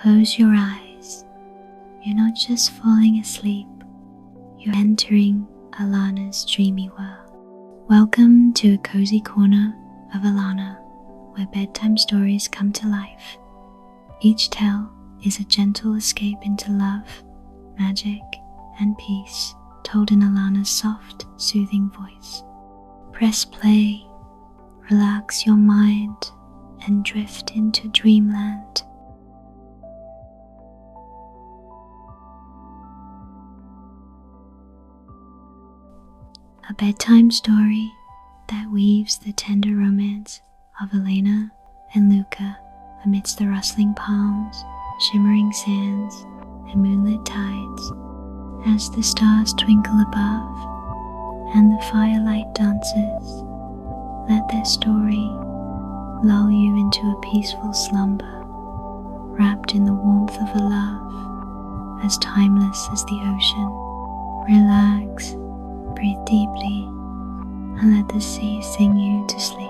Close your eyes. You're not just falling asleep, you're entering Elana's dreamy world. Welcome to a cozy corner of Elana, where bedtime stories come to life. Each tale is a gentle escape into love, magic, and peace, told in Elana's soft, soothing voice. Press play, relax your mind, and drift into dreamland. A bedtime story that weaves the tender romance of Elana and Luca amidst the rustling palms, shimmering sands, and moonlit tides, as the stars twinkle above and the firelight dances. Let their story lull you into a peaceful slumber, wrapped in the warmth of a love as timeless as the ocean. Relax, breathe deeply, and let the sea sing you to sleep.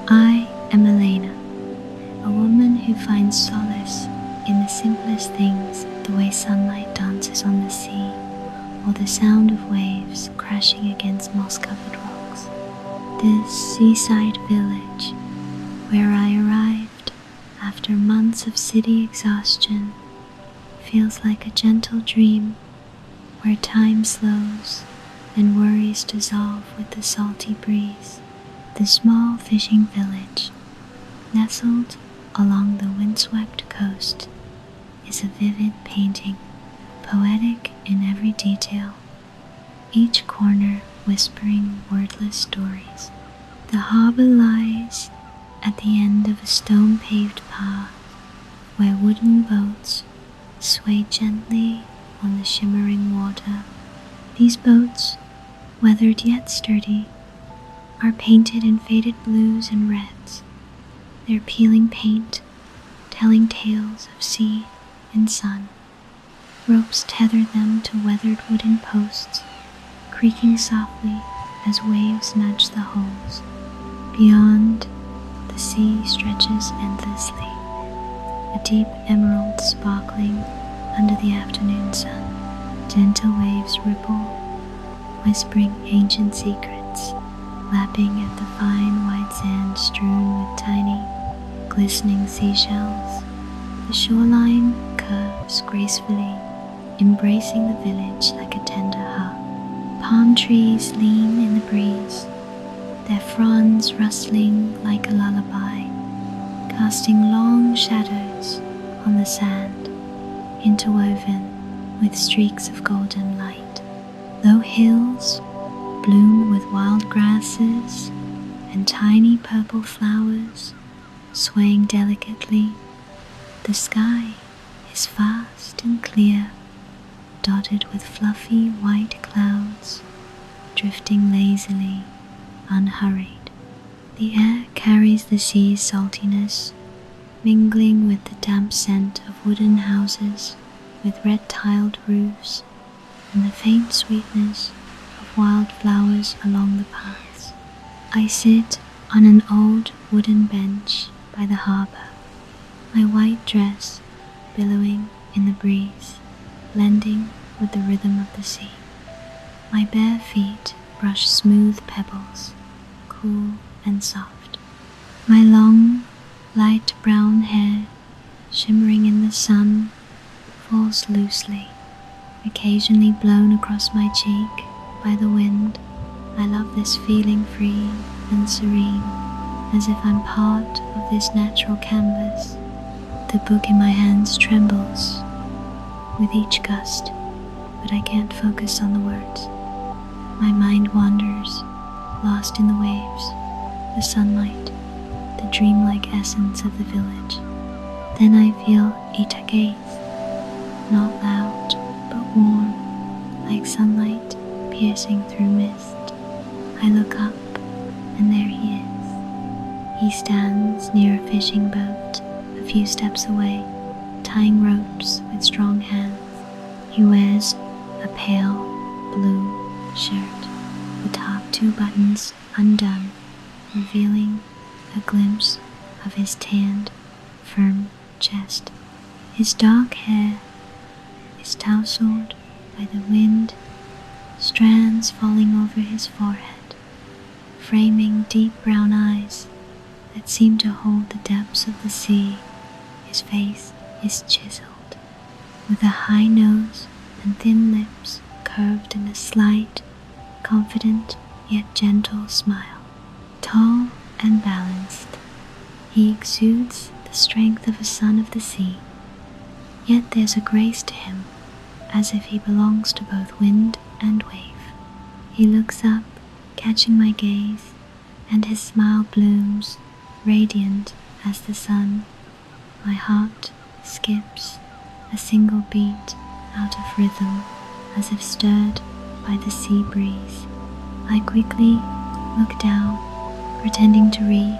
I am Elana, a woman who finds solace in the simplest things, the way sunlight dances on the sea, or the sound of waves crashing against moss-covered rocks. This seaside village, where I arrived after months of city exhaustion, feels like a gentle dream where time slows and worries dissolve with the salty breeze. The small fishing village, nestled along the windswept coast, is a vivid painting, poetic in every detail, each corner whispering wordless stories. The harbor lies at the end of a stone-paved path where wooden boats sway gently on the shimmering water. These boats, weathered yet sturdy, are painted in faded blues and reds, their peeling paint telling tales of sea and sun. Ropes tether them to weathered wooden posts, creaking softly as waves nudge the hulls. Beyond, the sea stretches endlessly, a deep emerald sparkling under the afternoon sun. Gentle waves ripple, whispering ancient secrets, lapping at the fine white sand strewn with tiny, glistening seashells. The shoreline curves gracefully, embracing the village like a tender hug. Palm trees lean in the breeze, their fronds rustling like a lullaby, casting long shadows on the sand, interwoven with streaks of golden light. Low hills bloom with wild grasses and tiny purple flowers swaying delicately. The sky is vast and clear, dotted with fluffy white clouds, drifting lazily, unhurried. The air carries the sea's saltiness, mingling with the damp scent of wooden houses with red-tiled roofs and the faint sweetness of wildflowers along the paths. I sit on an old wooden bench by the harbor, my white dress billowing in the breeze, blending with the rhythm of the sea. My bare feet brush smooth pebbles, cool and soft. My long, light brown hair, shimmering in the sun, falls loosely, occasionally blown across my cheek by the wind. I love this feeling free and serene, as if I'm part of this natural canvas. The book in my hands trembles with each gust, but I can't focus on the words. My mind wanders, lost in the waves, the sunlight, the dreamlike essence of the village. Then I feel itagaze, not loud, but warm, like sunlight piercing through mist. I look up, and there he is. He stands near a fishing boat, a few steps away, tying ropes with strong hands. He wears a pale blue shirt, the top two buttons undone, revealing a glimpse of his tanned, firm chest. His dark hair is tousled by the wind, strands falling over his forehead, framing deep brown eyes that seem to hold the depths of the sea. His face is chiseled, with a high nose and thin lips curved in a slight, confident yet gentle smile. Tall and balanced, he exudes the strength of a son of the sea, yet there's a grace to him, as if he belongs to both wind and wave. He looks up, catching my gaze, and his smile blooms, radiant as the sun. My heart skips a single beat out of rhythm, as if stirred by the sea breeze. I quickly look down, pretending to read,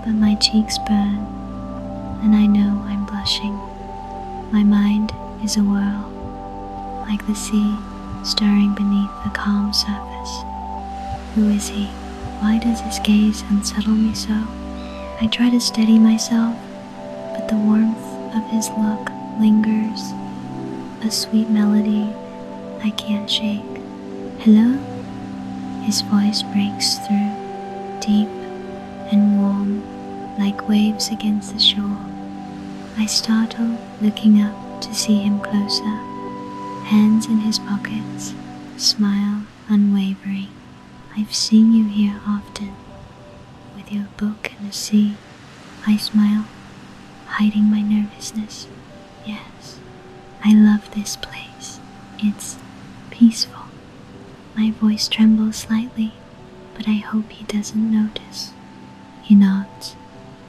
but my cheeks burn, and I know I'm blushing. My mind is a whirl, like the sea stirring beneath the calm surface. Who is he? Why does his gaze unsettle me so? I try to steady myself, but the warmth of his look lingers, a sweet melody I can't shake. Hello? His voice breaks through, deep and warm, like waves against the shore. I startle, looking up to see him closer, hands in his pockets, smile unwavering. I've seen you here often, with your book and the sea. I smile, hiding my nervousness. Yes, I love this place. It's peaceful. My voice trembles slightly, but I hope he doesn't notice. He nods,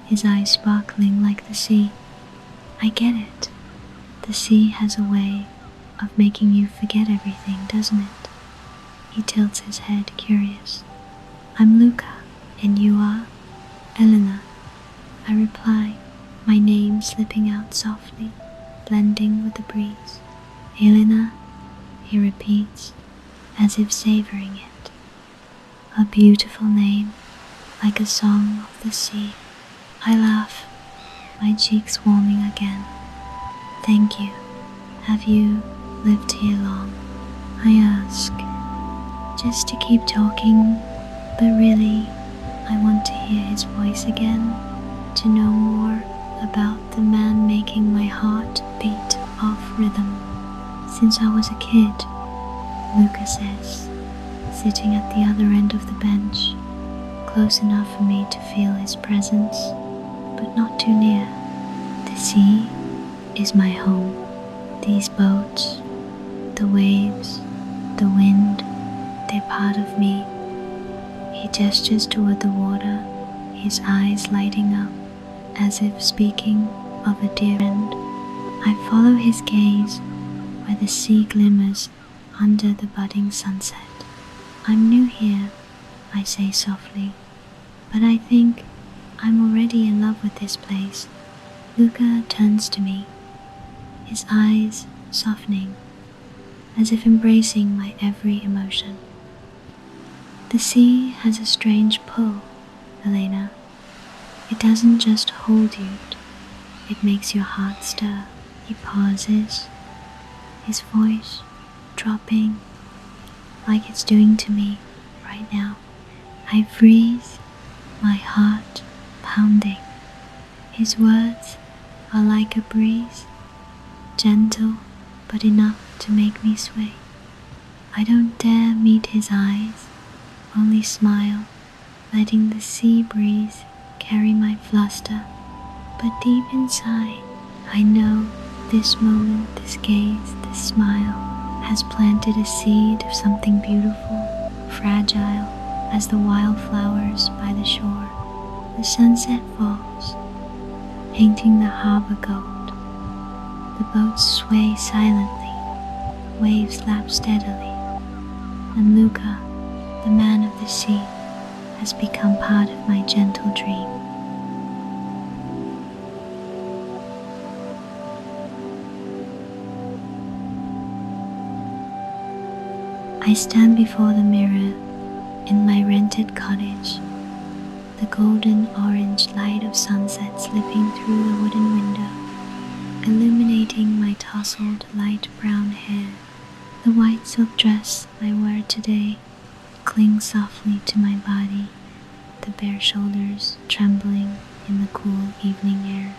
his eyes sparkling like the sea. I get it. The sea has a way of making you forget everything, doesn't it? He tilts his head, curious. I'm Luca, and you are? Elana. I reply, my name slipping out softly, blending with the breeze. Elana, he repeats, as if savoring it. A beautiful name, like a song of the sea. I laugh, my cheeks warming again. Thank you. Have you lived here long? I ask, just to keep talking, but really, I want to hear his voice again, to know more about the man making my heart beat off rhythm. Since I was a kid, Luca says, sitting at the other end of the bench, close enough for me to feel his presence, but not too near. The sea is my home. These boats, the waves, the wind, they're part of me. He gestures toward the water, his eyes lighting up, as if speaking of a dear friend. I follow his gaze where the sea glimmers under the budding sunset. I'm new here, I say softly, but I think I'm already in love with this place. Luca turns to me, his eyes softening, as if embracing my every emotion. The sea has a strange pull, Elana. It doesn't just hold you, it makes your heart stir. He pauses, his voice dropping like it's doing to me right now. I freeze, my heart pounding. His words are like a breeze, gentle but enough to make me sway. I don't dare meet his eyes, only smile, letting the sea breeze carry my fluster. But deep inside, I know this moment, this gaze, this smile has planted a seed of something beautiful, fragile as the wildflowers by the shore. The sunset falls, painting the harbor gold. The boats sway silently, waves lap steadily, and Luca, the man of the sea, has become part of my gentle dream. I stand before the mirror in my rented cottage, the golden orange light of sunset slipping through the wooden window, illuminating my tousled light brown hair. The white silk dress I wear today clings softly to my body, the bare shoulders trembling in the cool evening air.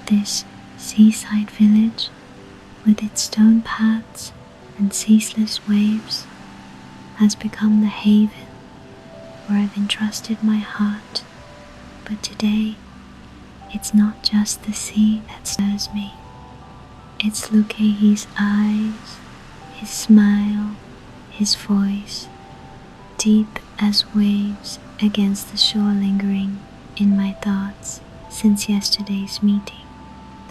This seaside village, with its stone paths and ceaseless waves, has become the haven where I've entrusted my heart. But today, it's not just the sea that stirs me. It's Lukehi's eyes, his smile, his voice, deep as waves against the shore, lingering in my thoughts since yesterday's meeting.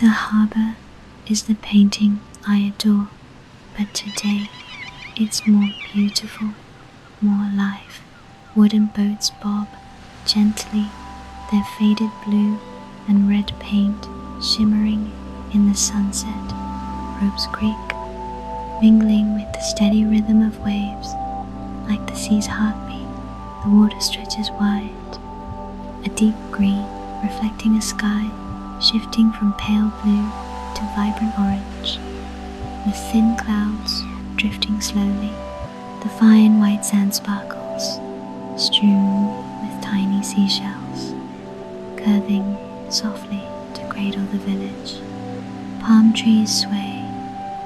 The harbor is the painting I adore, but today it's more beautiful, more alive. Wooden boats bob gently, their faded blue and red paint shimmering in the sunset. Ropes creak, mingling with the steady rhythm of waves. Like the sea's heartbeat, the water stretches wide, a deep green reflecting a sky shifting from pale blue to vibrant orange, with thin clouds drifting slowly. The fine white sand sparkles, strewn with tiny seashells, curving softly to cradle the village. Palm trees sway,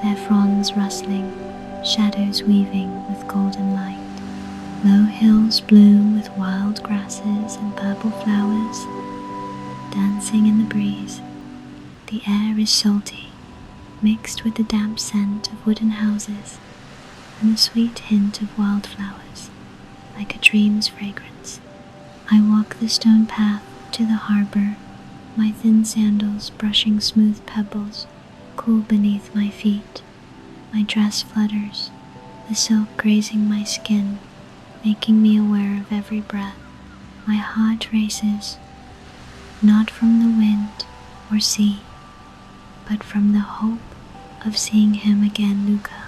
their fronds rustling, shadows weaving with golden light. Low hills bloom with wild grasses and purple flowers, dancing in the breeze. The air is salty, mixed with the damp scent of wooden houses and the sweet hint of wildflowers, like a dream's fragrance. I walk the stone path to the harbor, my thin sandals brushing smooth pebbles, cool beneath my feet. My dress flutters, the silk grazing my skin, making me aware of every breath. My heart races, not from the wind or sea, but from the hope of seeing him again, Luca,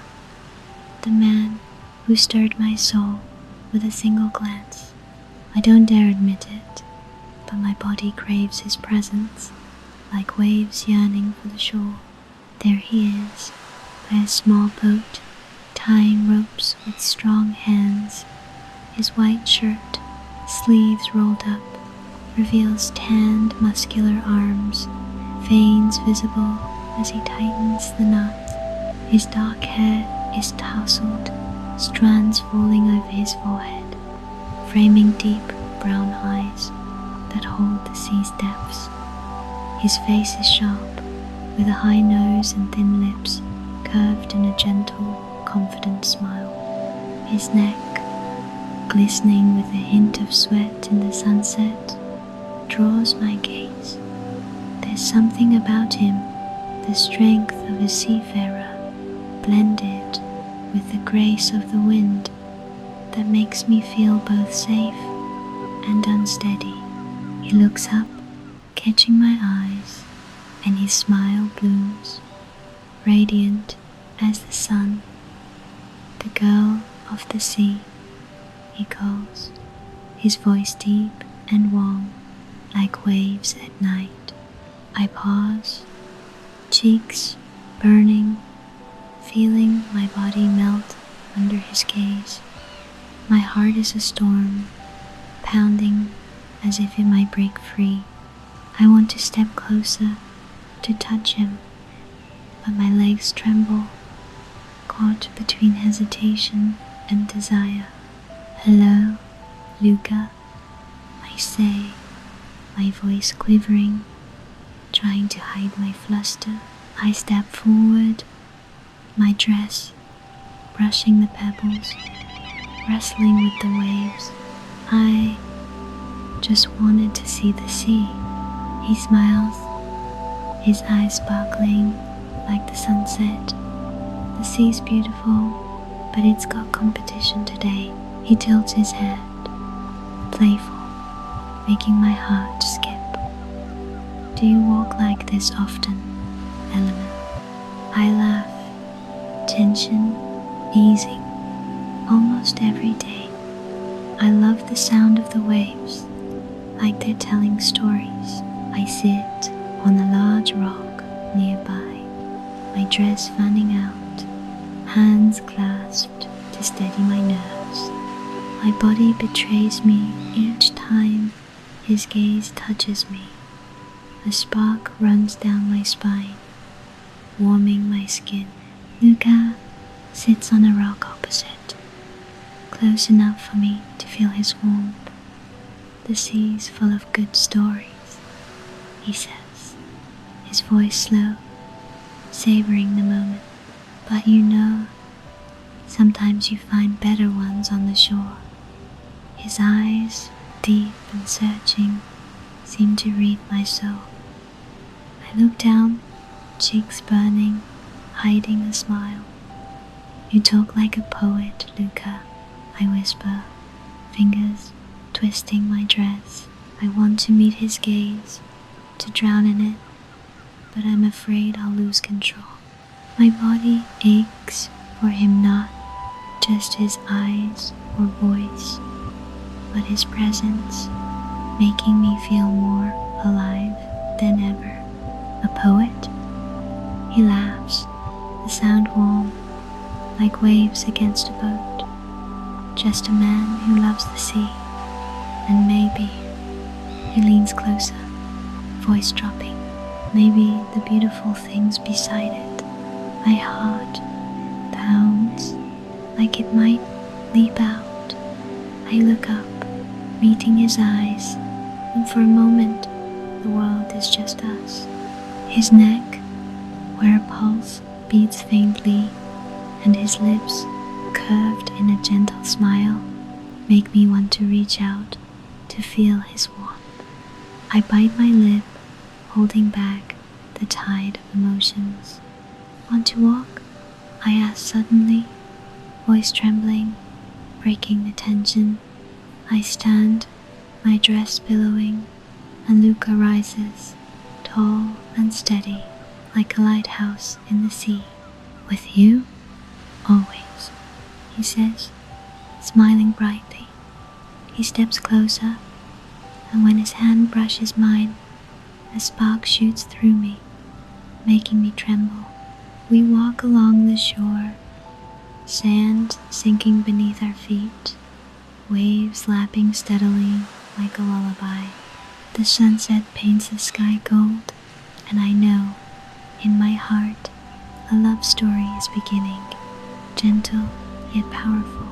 the man who stirred my soul with a single glance. I don't dare admit it, but my body craves his presence, like waves yearning for the shore. There he is, by a small boat, tying ropes with strong hands. His white shirt, sleeves rolled up, reveals tanned, muscular arms, veins visible as he tightens the knot. His dark hair is tousled, strands falling over his forehead, framing deep brown eyes that hold the sea's depths. His face is sharp, with a high nose and thin lips curved in a gentle, confident smile. His neck, glistening with a hint of sweat in the sunset, draws my gaze. There's something about him, the strength of a seafarer, blended with the grace of the wind, that makes me feel both safe and unsteady. He looks up, catching my eyes, and his smile blooms, radiant as the sun. The girl of the sea, he calls, his voice deep and warm, like waves at night. I pause, cheeks burning, feeling my body melt under his gaze. My heart is a storm, pounding as if it might break free. I want to step closer, to touch him, but my legs tremble, caught between hesitation and desire. Hello, Luca, I say, my voice quivering, trying to hide my fluster. I step forward, my dress brushing the pebbles, wrestling with the waves. I just wanted to see the sea. He smiles, his eyes sparkling like the sunset. The sea's beautiful, but it's got competition today. He tilts his head, playful, making my heart skip. Do you walk like this often, Elana? I laugh, tension easing, almost every day. I love the sound of the waves, like they're telling stories. I sit on a large rock nearby, my dress fanning out, hands clasped to steady my nerves. My body betrays me each time his gaze touches me. A spark runs down my spine, warming my skin. Luca sits on a rock opposite, close enough for me to feel his warmth. The sea's full of good stories, he says, his voice slow, savoring the moment. But you know, sometimes you find better ones on the shore. His eyes, deep and searching, seem to read my soul. I look down, cheeks burning, hiding a smile. You talk like a poet, Luca, I whisper, fingers twisting my dress. I want to meet his gaze, to drown in it, but I'm afraid I'll lose control. My body aches for him, not just his eyes or voice, but his presence, making me feel more alive than ever. A poet? He laughs, the sound warm, like waves against a boat. Just a man who loves the sea, and maybe, he leans closer, voice dropping, maybe the beautiful things beside it. My heart pounds like it might leap out. I look up, meeting his eyes, and for a moment, the world is just us. His neck, where a pulse beats faintly, and his lips, curved in a gentle smile, make me want to reach out to feel his warmth. I bite my lip, holding back the tide of emotions. Want to walk? I ask suddenly, voice trembling, breaking the tension. I stand, my dress billowing, and Luca rises, tall and steady, like a lighthouse in the sea. With you? Always, he says, smiling brightly. He steps closer, and when his hand brushes mine, a spark shoots through me, making me tremble. We walk along the shore, sand sinking beneath our feet, waves lapping steadily like a lullaby. The sunset paints the sky gold, and I know, in my heart, a love story is beginning, gentle yet powerful,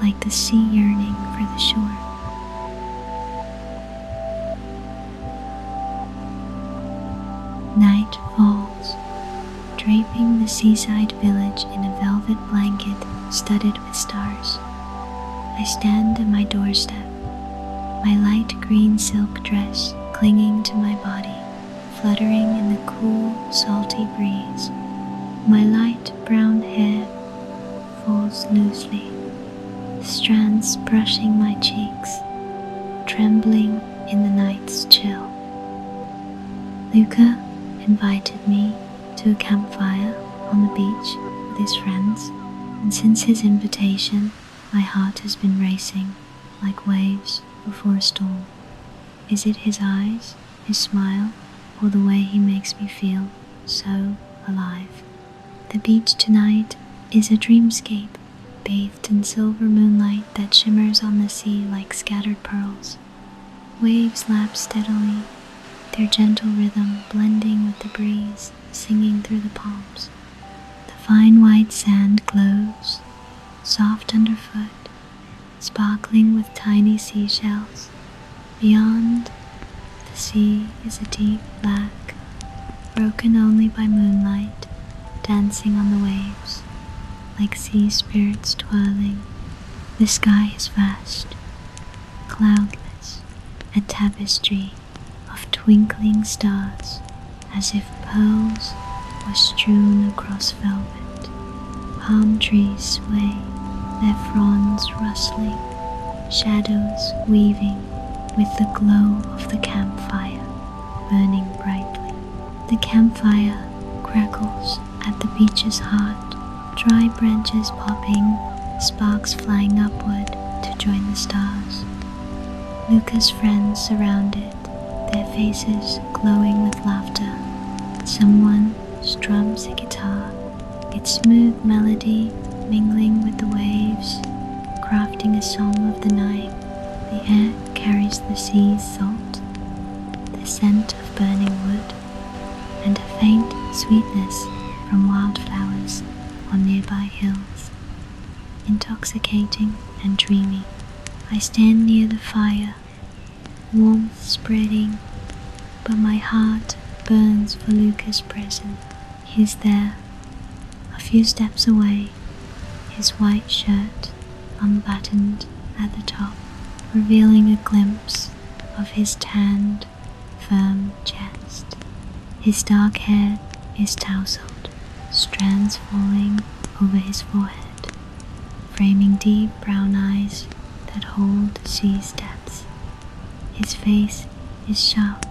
like the sea yearning for the shore. Night falls, draping the seaside village in a velvet blanket studded with stars. I stand at my doorstep, my light green silk dress clinging to my body, fluttering in the cool, salty breeze. My light brown hair falls loosely, strands brushing my cheeks, trembling in the night's chill. Luca invited me to a campfire on the beach with his friends, and since his invitation, my heart has been racing like waves before a storm. Is it his eyes, his smile, or the way he makes me feel so alive? The beach tonight is a dreamscape, bathed in silver moonlight that shimmers on the sea like scattered pearls. Waves lap steadily, their gentle rhythm blending with the breeze singing through the palms. The fine white sand glows, soft underfoot, sparkling with tiny seashells. Beyond, the sea is a deep black, broken only by moonlight, dancing on the waves, like sea spirits twirling. The sky is vast, cloudless, a tapestry of twinkling stars, as if pearls were strewn across velvet. Palm trees sway, their fronds rustling, shadows weaving with the glow of the campfire burning brightly. The campfire crackles at the beach's heart, dry branches popping, sparks flying upward to join the stars. Luca's friends surrounded, their faces glowing with laughter. Someone strums a guitar, its smooth melody mingling with the waves, crafting a song of the night. The air carries the sea's salt, the scent of burning wood, and a faint sweetness from wildflowers on nearby hills. Intoxicating and dreamy, I stand near the fire, warmth spreading, but my heart burns for Luca's present. He's there, a few steps away, his white shirt unbuttoned at the top, revealing a glimpse of his tanned, firm chest. His dark hair is tousled, strands falling over his forehead, framing deep brown eyes that hold the sea's depths. His face is sharp,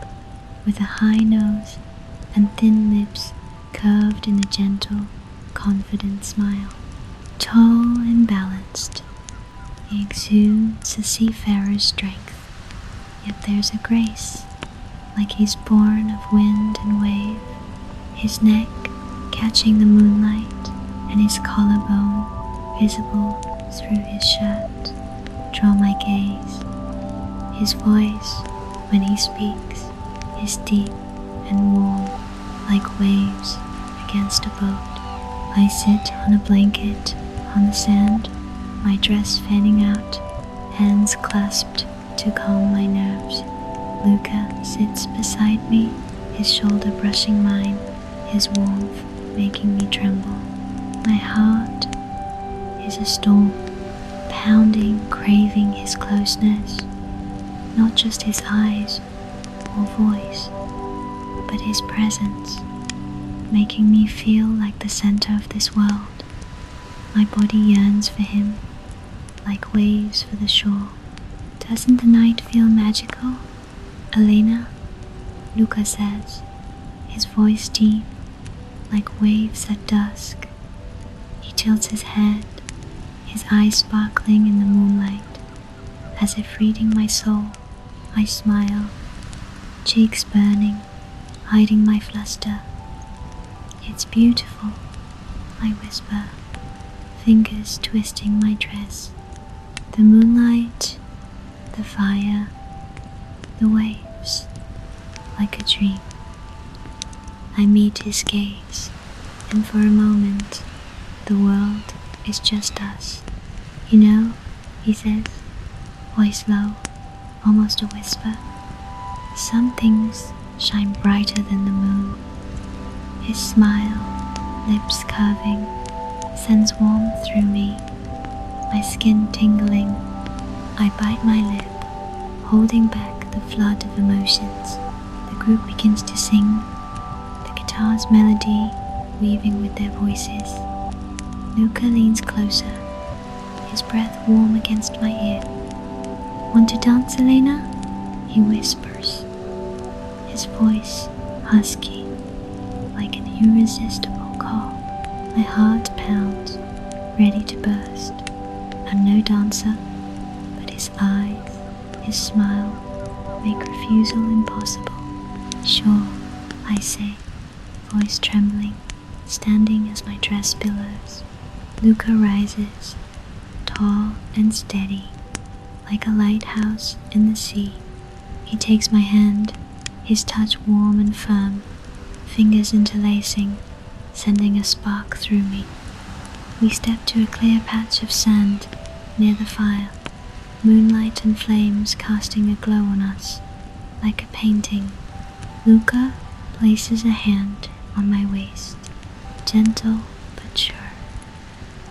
with a high nose and thin lips curved in a gentle, confident smile. Tall and balanced, he exudes a seafarer's strength, yet there's a grace, like he's born of wind and wave. His neck catching the moonlight, and his collarbone visible through his shirt draw my gaze. His voice, when he speaks, is deep and warm, like waves against a boat. I sit on a blanket on the sand, my dress fanning out, hands clasped to calm my nerves. Luca sits beside me, his shoulder brushing mine, his warmth making me tremble. My heart is a storm, pounding, craving his closeness, not just his eyes or voice, but his presence, making me feel like the center of this world. My body yearns for him, like waves for the shore. Doesn't the night feel magical, Elana? Luca says, his voice deep, like waves at dusk. He tilts his head, his eyes sparkling in the moonlight, as if reading my soul. I smile, cheeks burning, hiding my fluster. It's beautiful, I whisper, fingers twisting my dress. The moonlight, the fire, the waves, like a dream. I meet his gaze, and for a moment, the world is just us. You know, he says, voice low, almost a whisper, some things shine brighter than the moon. His smile, lips curving, sends warmth through me, my skin tingling. I bite my lip, holding back the flood of emotions. The group begins to sing, the guitar's melody weaving with their voices. Luca leans closer, his breath warm against my ear. Want to dance, Elana? He whispers, his voice husky, like an irresistible call. My heart pounds, ready to burst. I'm no dancer, but his eyes, his smile, make refusal impossible. Sure, I say, voice trembling, standing as my dress billows. Luca rises, tall and steady, like a lighthouse in the sea. He takes my hand, his touch warm and firm, fingers interlacing, sending a spark through me. We step to a clear patch of sand near the fire, moonlight and flames casting a glow on us, like a painting. Luca places a hand on my waist, gentle but sure,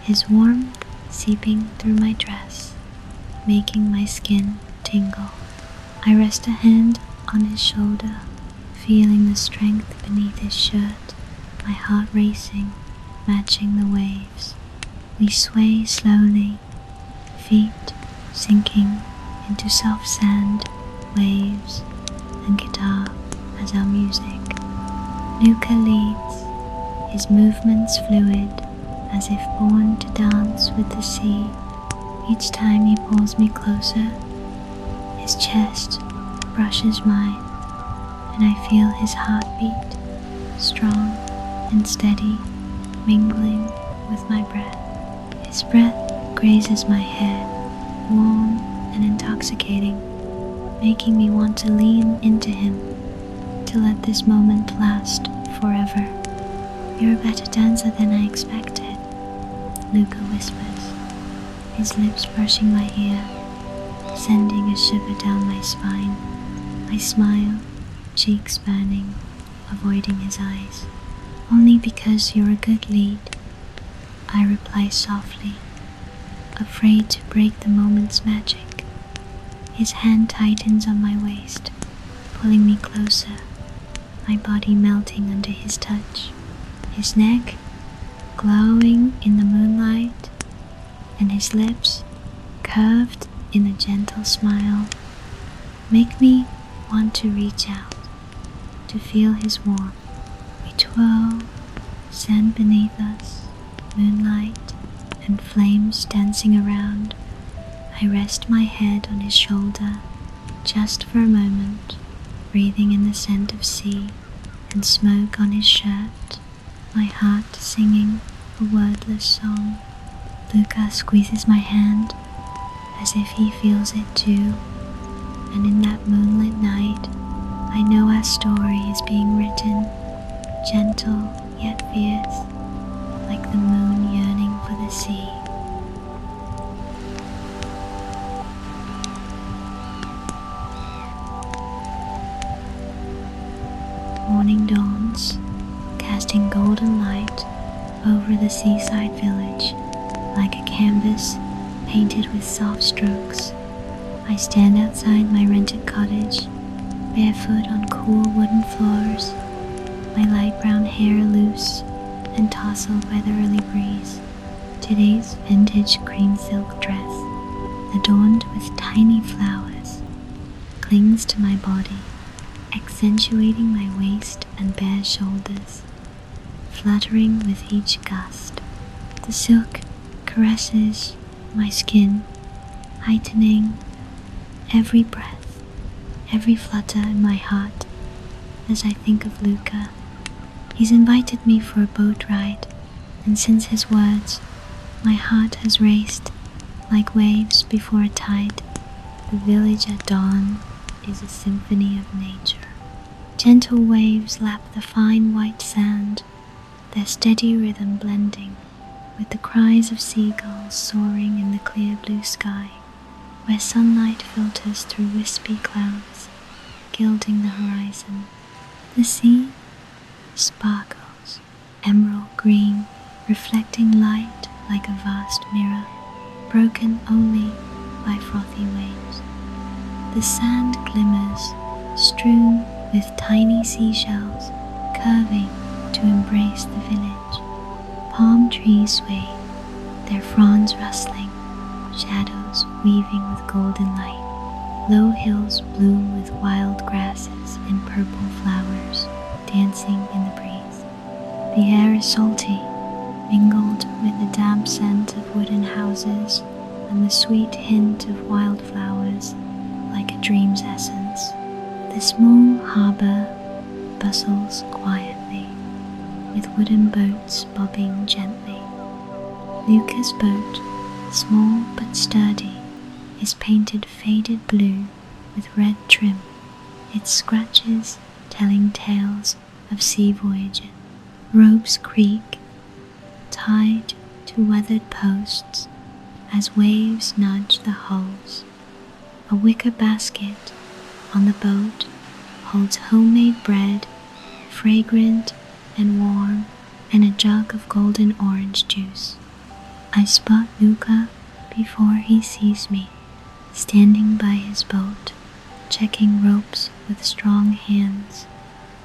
his warmth seeping through my dress, making my skin tingle. I rest a hand on his shoulder, feeling the strength beneath his shirt, my heart racing, matching the waves. We sway slowly, feet sinking into soft sand, waves, and guitar as our music. Luca leads, his movements fluid, as if born to dance with the sea. Each time he pulls me closer, His chest brushes mine, and I feel his heartbeat, strong and steady, mingling with my breath. His breath grazes my hair, warm and intoxicating, making me want to lean into him, to let this moment last forever. "You're a better dancer than I expected," Luca whispers, his lips brushing my ear, sending a shiver down my spine. I smile, cheeks burning, avoiding his eyes. "Only because you're a good lead," I reply softly, afraid to break the moment's magic. His hand tightens on my waist, pulling me closer, my body melting under his touch. His neck glowing in the moonlight, and his lips curved in a gentle smile make me want to reach out, to feel his warmth. We twirl, sand beneath us, moonlight and flames dancing around. I rest my head on his shoulder, just for a moment, breathing in the scent of sea and smoke on his shirt, my heart singing a wordless song. Luca squeezes my hand, as if he feels it too, and in that moonlit night, I know our story is being written, gentle yet fierce, like the moon yearning for the sea. Morning dawns, casting golden light over the seaside village, like a canvas painted with soft strokes. I stand outside my rented cottage, barefoot on cool wooden floors, my light brown hair loose and tousled by the early breeze. Today's vintage cream silk dress, adorned with tiny flowers, clings to my body, accentuating my waist and bare shoulders, fluttering with each gust. The silk caresses my skin, heightening every breath, every flutter in my heart as I think of Luca. He's invited me for a boat ride, and since his words, my heart has raced like waves before a tide. The village at dawn is a symphony of nature. Gentle waves lap the fine white sand, their steady rhythm blending with the cries of seagulls soaring in the clear blue sky, where sunlight filters through wispy clouds, gilding the horizon. The sea sparkles, emerald green, reflecting light like a vast mirror, broken only by frothy waves. The sand glimmers, strewn with tiny seashells, curving to embrace the village. Palm trees sway, their fronds rustling, shadows weaving with golden light. Low hills bloom with wild grasses and purple flowers dancing in the breeze. The air is salty, mingled with the damp scent of wooden houses and the sweet hint of wildflowers, like a dream's essence. The small harbor bustles quietly, with wooden boats bobbing gently. Luca's boat, small but sturdy, is painted faded blue with red trim, its scratches telling tales of sea voyages. Ropes creak, tied to weathered posts as waves nudge the hulls. A wicker basket on the boat holds homemade bread, fragrant and warm, and a jug of golden orange juice. I spot Luca before he sees me, standing by his boat, checking ropes with strong hands.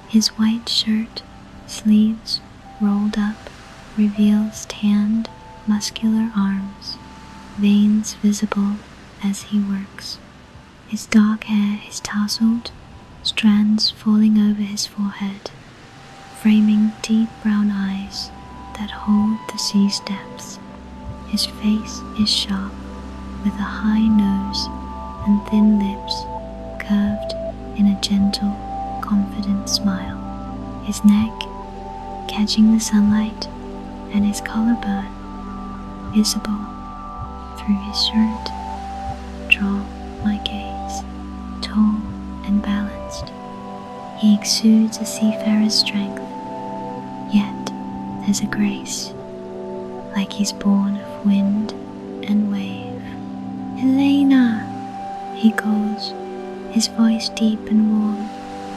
His white shirt, sleeves rolled up, reveals tanned, muscular arms, veins visible as he works. His dark hair is tousled, strands falling over his forehead, framing deep brown eyes that hold the sea's depths. His face is sharp, with a high nose and thin lips curved in a gentle, confident smile, his neck catching the sunlight and his collarbone visible through his shirt draw my gaze. Tall and balanced, he exudes a seafarer's strength, yet there's a grace, like he's born of wind and wave. Elana, he calls, his voice deep and warm,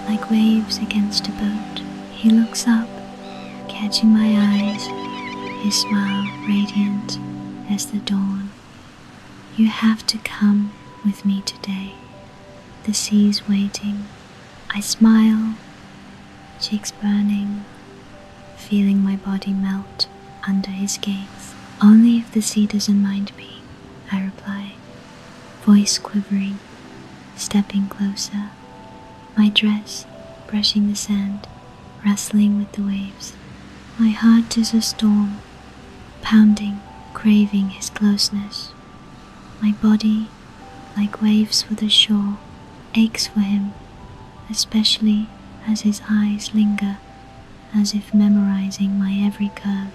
like waves against a boat. He looks up, catching my eyes, his smile radiant as the dawn. You have to come with me today. The sea's waiting. I smile, cheeks burning, feeling my body melt under his gaze. Only if the sea doesn't mind me, I reply, voice quivering, stepping closer, my dress brushing the sand, wrestling with the waves. My heart is a storm, pounding, craving his closeness. My body, like waves for the shore, aches for him, especially as his eyes linger, as if memorizing my every curve.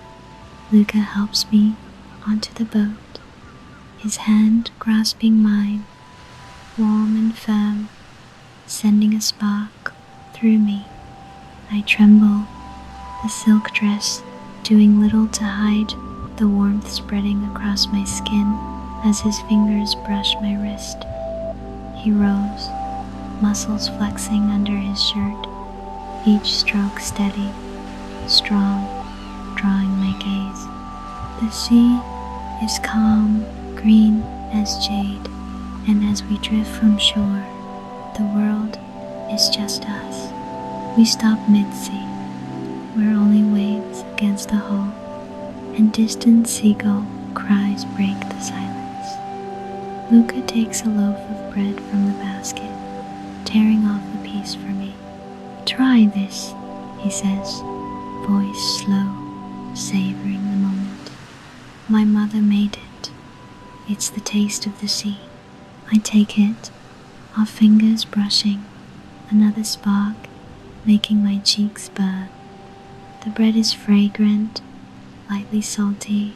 Luca helps me onto the boat, his hand grasping mine, warm and firm, sending a spark through me. I tremble, the silk dress doing little to hide the warmth spreading across my skin as his fingers brush my wrist. He rose, muscles flexing under his shirt, each stroke steady, strong, drawing my gaze. The sea is calm, green as jade, and as we drift from shore, the world is just us. We stop mid-sea, where only waves against the hull, and distant seagull cries break the silence. Luca takes a loaf of bread from the basket, tearing off a piece for me. Try this, he says, voice slow, savoring the moment. My mother made it. It's the taste of the sea. I take it, our fingers brushing, another spark making my cheeks burn. The bread is fragrant, lightly salty,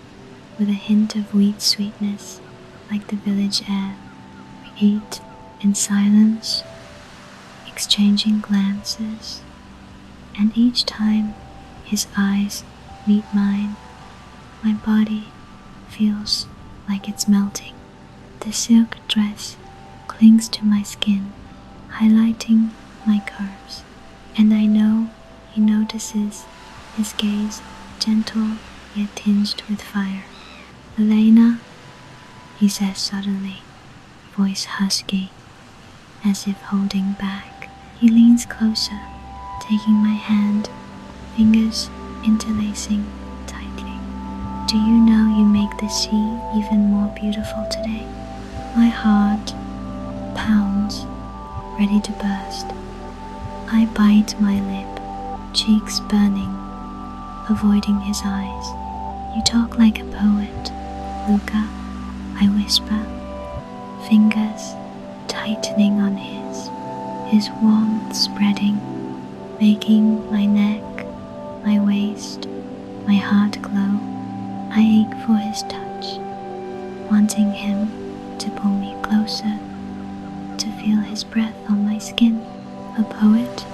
with a hint of wheat sweetness, like the village air. We eat in silence, exchanging glances, and each time his eyes meet mine, my body feels like it's melting. The silk dress clings to my skin, highlighting my curves, and I know he notices, his gaze gentle yet tinged with fire. Elana, he says suddenly, voice husky, as if holding back. He leans closer, taking my hand, fingers interlacing tightly. Do you know you make the sea even more beautiful today? My heart pounds, ready to burst. I bite my lip, cheeks burning, avoiding his eyes. You talk like a poet, Luca, I whisper, fingers tightening on his warmth spreading, making my neck, my waist, my heart glow. I ache for his touch, wanting him to pull me closer, to feel his breath on my skin. A poet,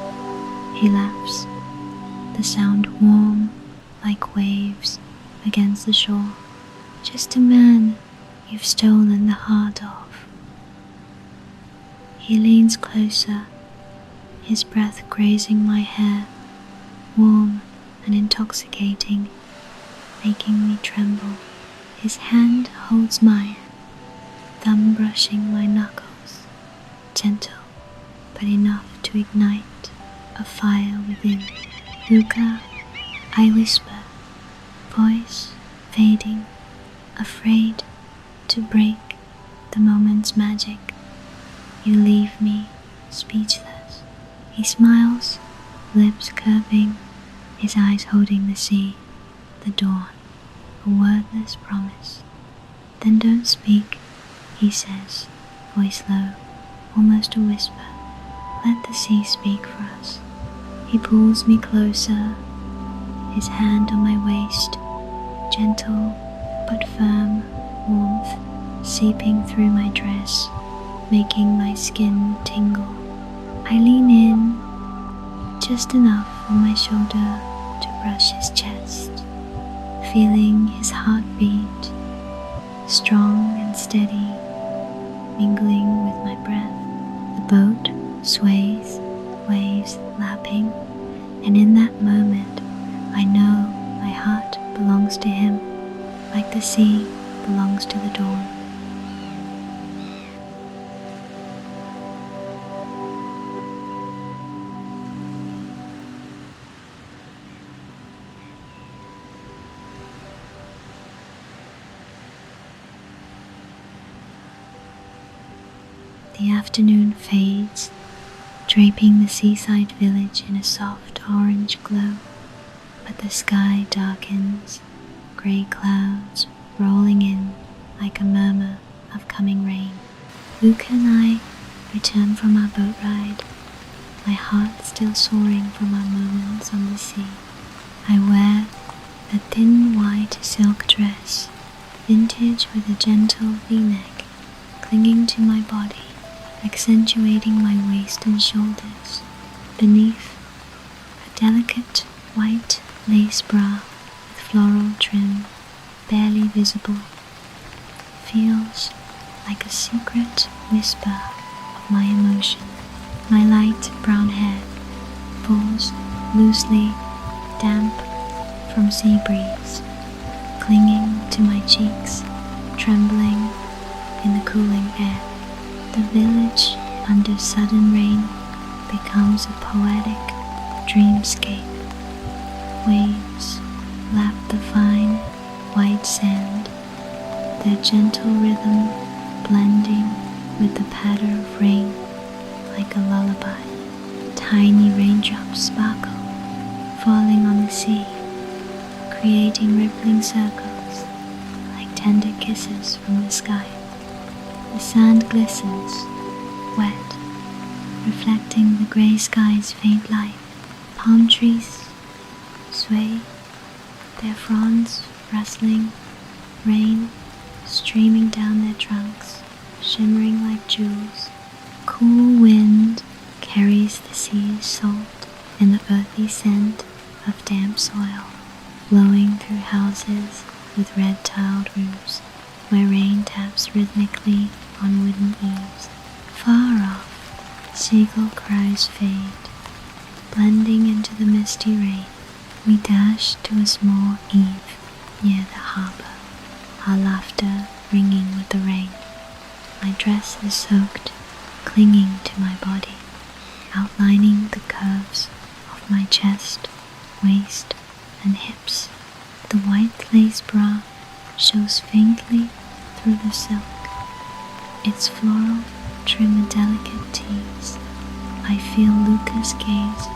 he laughs, the sound warm like waves against the shore. Just a man you've stolen the heart of. He leans closer, his breath grazing my hair, warm and intoxicating, making me tremble. His hand holds mine, thumb brushing my knuckles, gentle but enough to ignite a fire within. Luca, I whisper, voice fading, afraid to break the moment's magic. You leave me speechless. He smiles, lips curving, his eyes holding the sea, the dawn, a wordless promise. Then don't speak, he says, voice low, almost a whisper. Let the sea speak for us. He pulls me closer, his hand on my waist, gentle but firm warmth seeping through my dress, making my skin tingle. I lean in just enough on my shoulder to brush his chest, feeling his heartbeat, strong and steady, mingling with my breath. The boat sways, waves lapping, and in that moment I know my heart belongs to him, like the sea belongs to the dawn. The afternoon fades, draping the seaside village in a soft orange glow, but the sky darkens, grey clouds rolling in like a murmur of coming rain. Luca and I return from our boat ride, my heart still soaring from our moments on the sea. I wear a thin white silk dress, vintage with a gentle V-neck, clinging to my body, accentuating my waist and shoulders. Beneath, a delicate white lace bra with floral trim, barely visible, feels like a secret whisper of my emotion. My light brown hair falls loosely, damp from sea breeze, clinging to my cheeks, trembling in the cooling air. The village under sudden rain becomes a poetic dreamscape. Waves lap the fine white sand, their gentle rhythm blending with the patter of rain like a lullaby. Tiny raindrops sparkle, falling on the sea, creating rippling circles like tender kisses from the sky. The sand glistens, wet, reflecting the grey sky's faint light. Palm trees sway, their fronds rustling, rain streaming down their trunks, shimmering like jewels. Cool wind carries the sea's salt and the earthy scent of damp soil, blowing through houses with red-tiled roofs, where rain taps rhythmically on wooden eaves. Far off, seagull cries fade, blending into the misty rain. We dash to a small eve near the harbor, our laughter ringing with the rain. My dress is soaked, clinging to my body, outlining the curves of my chest, waist, and hips. The white lace bra shows faintly through the silk, its floral trim a delicate tease. I feel Luca's gaze,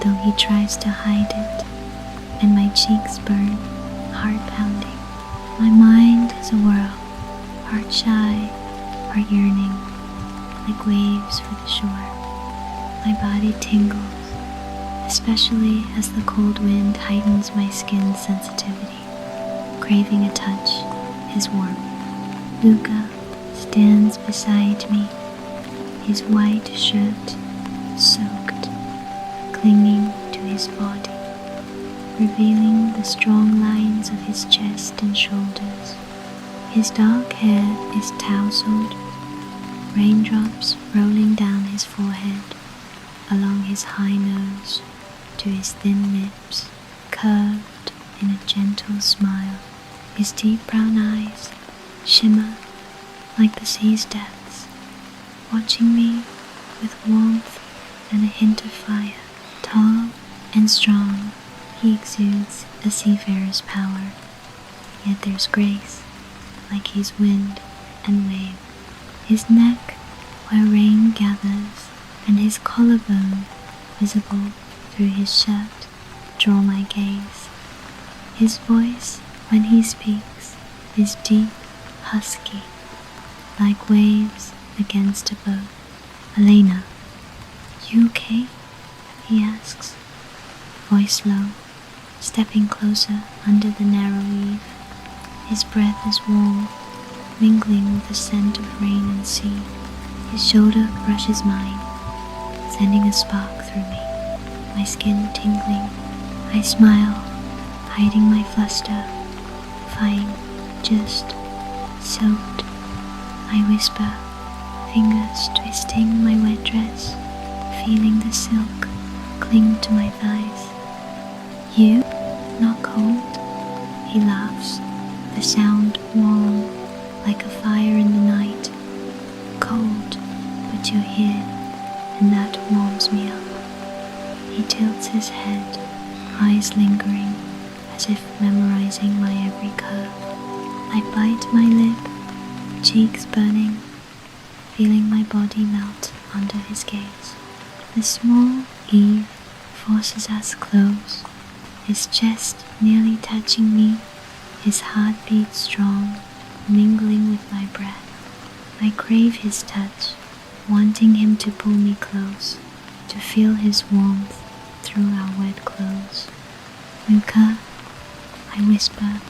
though he tries to hide it, and my cheeks burn, heart pounding. My mind is a whirl, heart shy, heart yearning, like waves for the shore. My body tingles, especially as the cold wind heightens my skin's sensitivity, craving a touch, his warmth. Luca stands beside me, his white shirt soaked, clinging to his body, revealing the strong lines of his chest and shoulders. His dark hair is tousled, raindrops rolling down his forehead, along his high nose to his thin lips, curved in a gentle smile. His deep brown eyes shimmer like the sea's depths, watching me with warmth and a hint of fire. Tall and strong, he exudes a seafarer's power, yet there's grace, like he's wind and wave. His neck where rain gathers, and his collarbone visible through his shirt, draw my gaze. His voice, when he speaks, is deep, husky, like waves against a boat. Elana, You okay? He asks, voice low, stepping closer under the narrow eave. His breath is warm, mingling with the scent of rain and sea. His shoulder brushes mine, sending a spark through me, my skin tingling. I smile, hiding my fluster, fine, just soaked. I whisper, fingers twisting my wet dress, feeling the silk cling to my thighs. You? Not cold? He laughs, the sound warm, like a fire in the night. Cold, but you're here, and that warms me up. He tilts his head, eyes lingering, as if memorizing my every curve. I bite my lip, cheeks burning, feeling my body melt under his gaze. The small eve forces us close, his chest nearly touching me, his heartbeat strong, mingling with my breath. I crave his touch, wanting him to pull me close, to feel his warmth through our wet clothes. Luca, I whisper,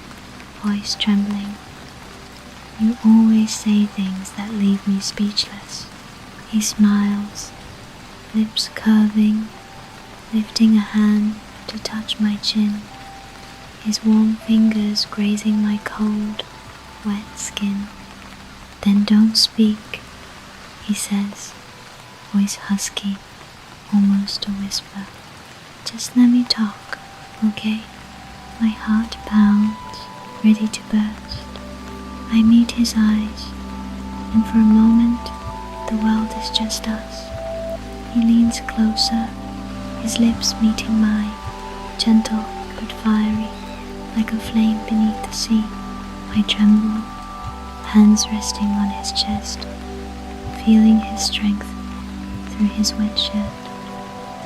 voice trembling. You always say things that leave me speechless. He smiles, lips curving, lifting a hand to touch my chin, his warm fingers grazing my cold, wet skin. Then don't speak, he says, voice husky, almost a whisper. Just let me talk, okay? My heart pounds, ready to burst. I meet his eyes, and for a moment, the world is just us. He leans closer, his lips meeting mine, gentle but fiery, like a flame beneath the sea. I tremble, hands resting on his chest, feeling his strength through his wet shirt,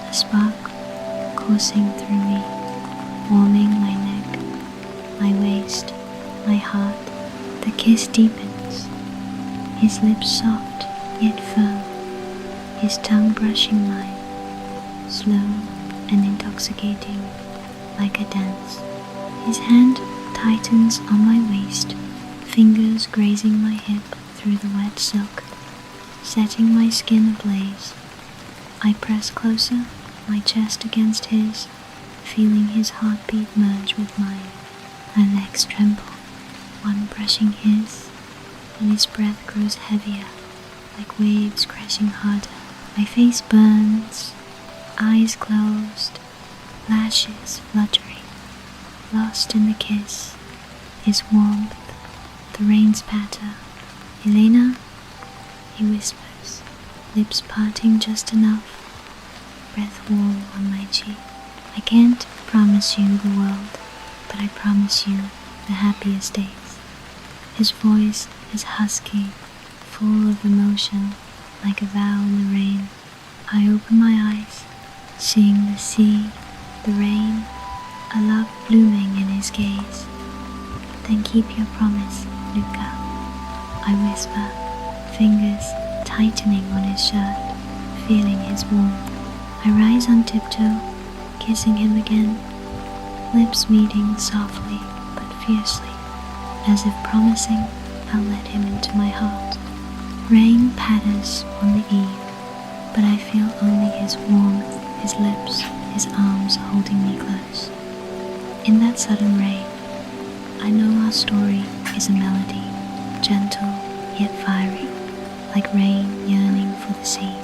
a spark coursing through me, warming my neck, my waist, my heart. The kiss deepens, his lips soft yet firm, his tongue brushing mine, slow and intoxicating like a dance. His hand tightens on my waist, fingers grazing my hip through the wet silk, setting my skin ablaze. I press closer, my chest against his, feeling his heartbeat merge with mine. My legs tremble, one brushing his, and his breath grows heavier, like waves crashing harder. My face burns, eyes closed, lashes fluttering, lost in the kiss, his warmth, the rain's patter. Elana, he whispers, lips parting just enough, breath warm on my cheek. I can't promise you the world, but I promise you the happiest days. His voice is husky, full of emotion, like a vow in the rain. I open my eyes, seeing the sea, the rain, a love blooming in his gaze. Then keep your promise, Luca, I whisper, fingers tightening on his shirt, feeling his warmth. I rise on tiptoe, kissing him again, lips meeting softly but fiercely, as if promising I'll let him into my heart. Rain patters on the eve, but I feel only his warmth, his lips, his arms holding me close. In that sudden rain, I know our story is a melody, gentle yet fiery, like rain yearning for the sea.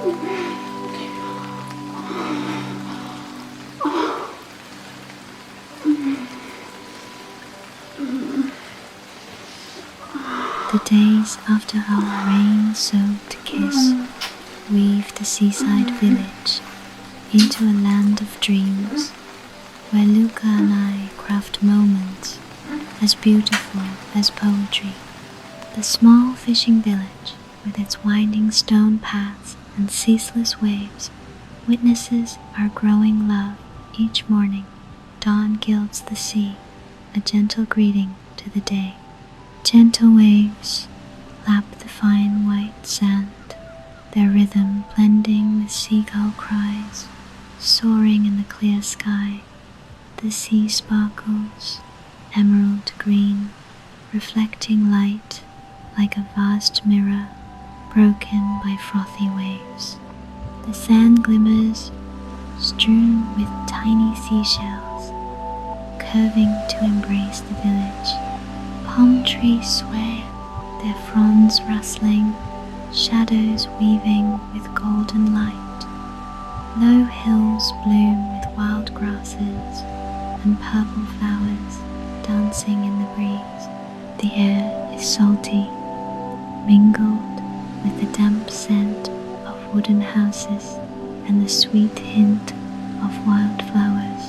The days after our rain-soaked kiss weave the seaside village into a land of dreams, where Luca and I craft moments as beautiful as poetry. The small fishing village, with its winding stone paths and ceaseless waves, witnesses our growing love each morning. Dawn gilds the sea, a gentle greeting to the day. Gentle waves lap the fine white sand, their rhythm blending with seagull cries. Soaring in the clear sky, the sea sparkles, emerald green, reflecting light like a vast mirror broken by frothy waves. The sand glimmers, strewn with tiny seashells, curving to embrace the village. Palm trees sway, their fronds rustling, shadows weaving with golden light. Low hills bloom with wild grasses and purple flowers dancing in the breeze. The air is salty, mingled with the damp scent of wooden houses and the sweet hint of wildflowers,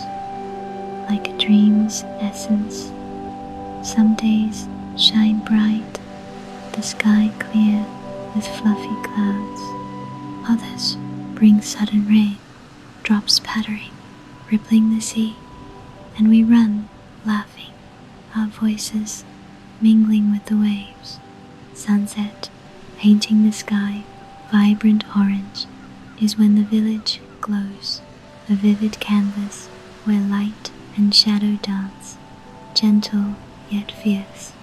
like a dream's essence. Some days shine bright, the sky clear with fluffy clouds. Others bring sudden rain, drops pattering, rippling the sea, and we run, laughing, our voices mingling with the waves. Sunset, painting the sky vibrant orange, is when the village glows, a vivid canvas where light and shadow dance, gentle yet fierce.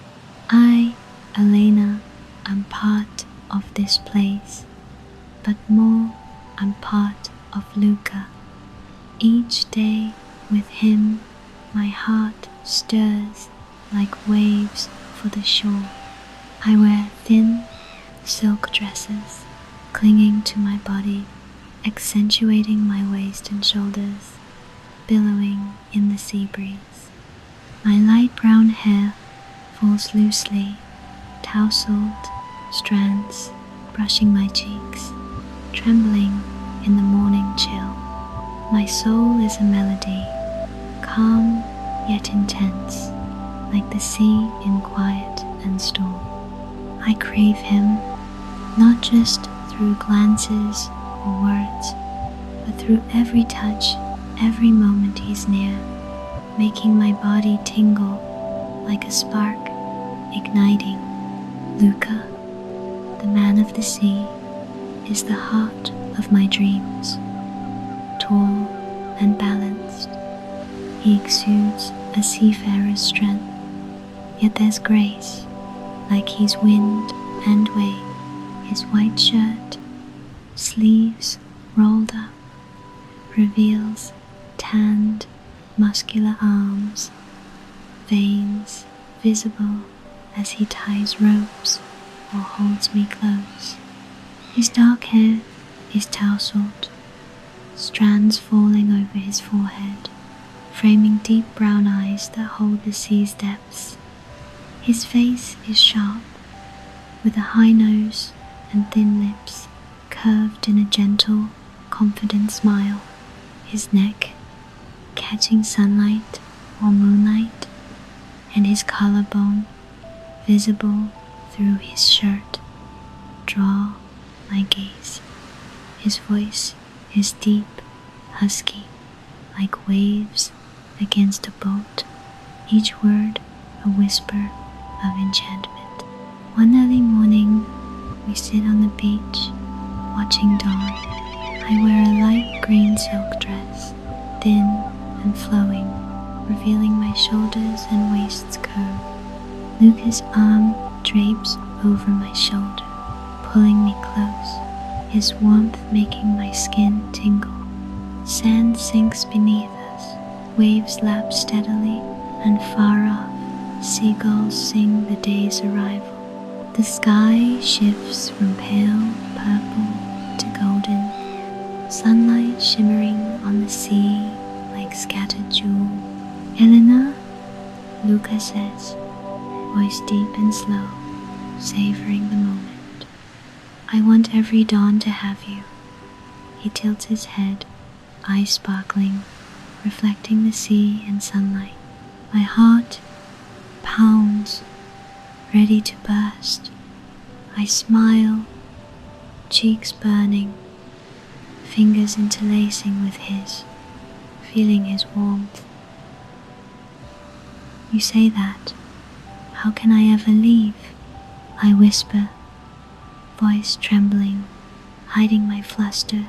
I, Elana, am part of this place, but more I'm part of Luca. Each day with him my heart stirs like waves for the shore. I wear thin silk dresses clinging to my body, accentuating my waist and shoulders, billowing in the sea breeze. My light brown hair falls loosely, tousled strands brushing my cheeks, trembling in the morning chill. My soul is a melody, calm yet intense, like the sea in quiet and storm. I crave him, not just through glances or words, but through every touch, every moment he's near, making my body tingle like a spark, igniting. Luca, the man of the sea, is the heart of my dreams. Tall and balanced, he exudes a seafarer's strength, yet there's grace, like he's wind and wave. His white shirt, sleeves rolled up, reveals tanned, muscular arms, veins visible as he ties ropes or holds me close. His dark hair is tousled, strands falling over his forehead, framing deep brown eyes that hold the sea's depths. His face is sharp, with a high nose and thin lips curved in a gentle, confident smile. His neck, catching sunlight or moonlight, and his collarbone, visible through his shirt, draw my gaze. His voice is deep, husky, like waves against a boat, each word a whisper of enchantment. One early morning, we sit on the beach, watching dawn. I wear a light green silk dress, thin and flowing, revealing my shoulders and waist's curve. Luca's arm drapes over my shoulder, pulling me close, his warmth making my skin tingle. Sand sinks beneath us, waves lap steadily, and far off, seagulls sing the day's arrival. The sky shifts from pale purple to golden, sunlight shimmering on the sea like scattered jewels. Elana, Luca says, voice deep and slow, savoring the moment. I want every dawn to have you. He tilts his head, eyes sparkling, reflecting the sea and sunlight. My heart pounds, ready to burst. I smile, cheeks burning, fingers interlacing with his, feeling his warmth. You say that. How can I ever leave? I whisper, voice trembling, hiding my fluster.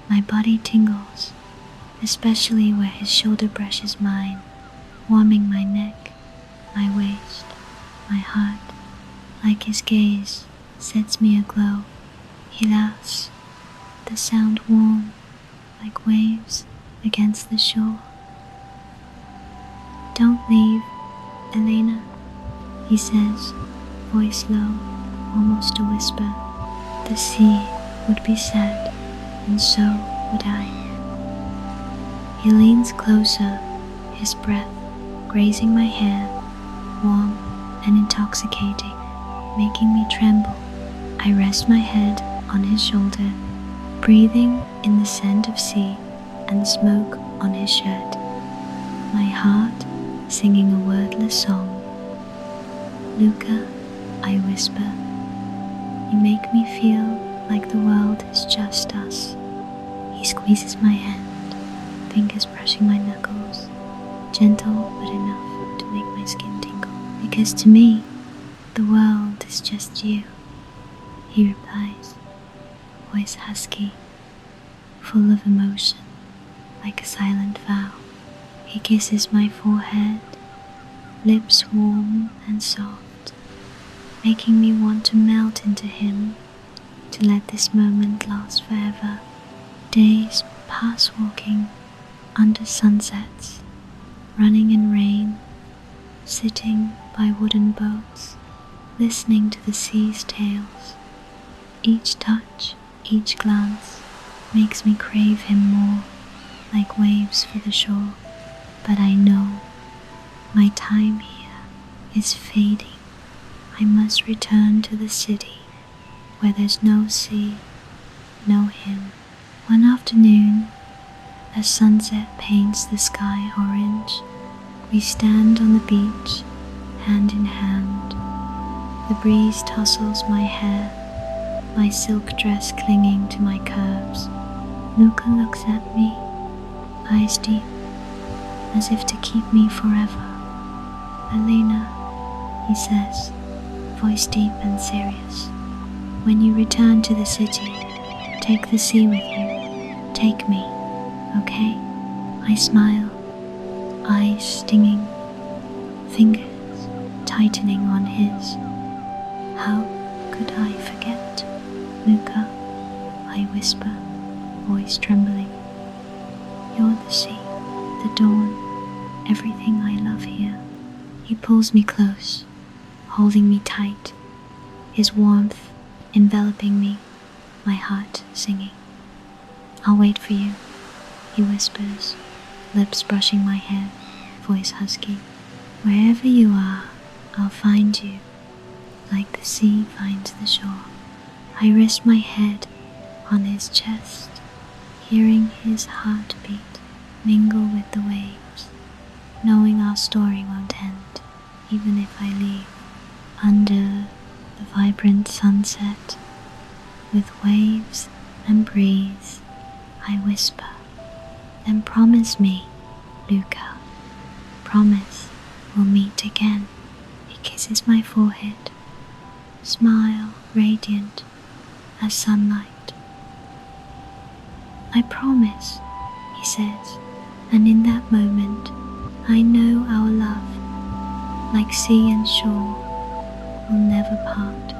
My body tingles, especially where his shoulder brushes mine, warming my neck, my waist, my heart. Like his gaze sets me aglow. He laughs, the sound warm, like waves against the shore. Don't leave, Elana, he says, voice low, almost a whisper. The sea would be sad, and so would I. He leans closer, his breath grazing my hair, warm and intoxicating, making me tremble. I rest my head on his shoulder, breathing in the scent of sea and smoke on his shirt. My heart singing a wordless song. Luca, I whisper, you make me feel like the world is just us. He squeezes my hand, fingers brushing my knuckles, gentle but enough to make my skin tingle. Because to me, the world is just you, he replies, voice husky, full of emotion, like a silent vow. He kisses my forehead, lips warm and soft, making me want to melt into him, to let this moment last forever. Days pass walking under sunsets, running in rain, sitting by wooden boats, listening to the sea's tales. Each touch, each glance makes me crave him more, like waves for the shore. But I know my time here is fading. I must return to the city where there's no sea, no him. One afternoon, as sunset paints the sky orange, we stand on the beach, hand in hand. The breeze tussles my hair, my silk dress clinging to my curves. Luca looks at me, eyes deep, as if to keep me forever. Elana, he says, voice deep and serious, when you return to the city, take the sea with you. Take me, okay? I smile, eyes stinging, fingers tightening on his. How could I forget, Luca? I whisper, voice trembling. You're the sea, the dawn, everything I love here. He pulls me close, holding me tight, his warmth enveloping me, my heart singing. I'll wait for you, he whispers, lips brushing my hair, voice husky. Wherever you are, I'll find you, like the sea finds the shore. I rest my head on his chest, hearing his heartbeat mingle with the waves, knowing our story won't end, even if I leave. Under the vibrant sunset, with waves and breeze, I whisper, then promise me, Luca, promise we'll meet again. He kisses my forehead, smile radiant as sunlight. I promise, he says, and in that moment, I know our love, like sea and shore, will never part.